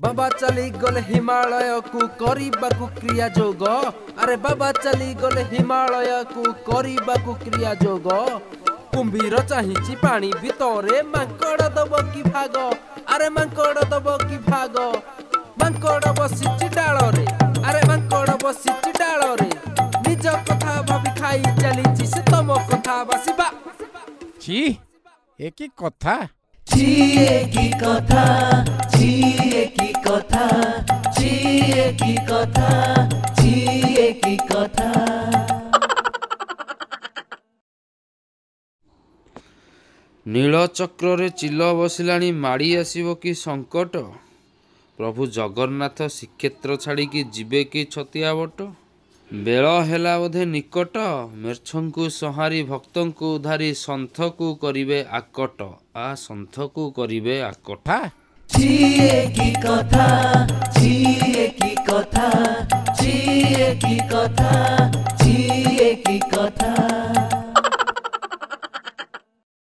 बाबा चली गले हिमालय को करिबाकु क्रिया जोग। अरे बाबा चली गले हिमालय को करिबाकु क्रिया जोग। कुंभीर चाहिए पानी भितरे मांकड़ दब कि भाग। अरे मांकड़ दब कि भाग। मांकड़ बसिची डाल रे। अरे मांकड़ बसिची डाल रे। निज कथा भाभी खाई चली से तम कथा बसिबा। छी एकी कथा की कथा की कथा की कथा की कथा। नीलचक्र चिल बसिलाणी माड़ी आसिब कि संकट। प्रभु जगन्नाथ श्रीक्षेत्र छाड़िकी जीवे कि छतिया बट। बेल हेला बोधे निकट। मेर्छंकु संहारी भक्तंकु उधारी सन्थकु करिवे आकट। आ सन्थकु करिवे आकट। की कथा की कथा की कथा की कथा।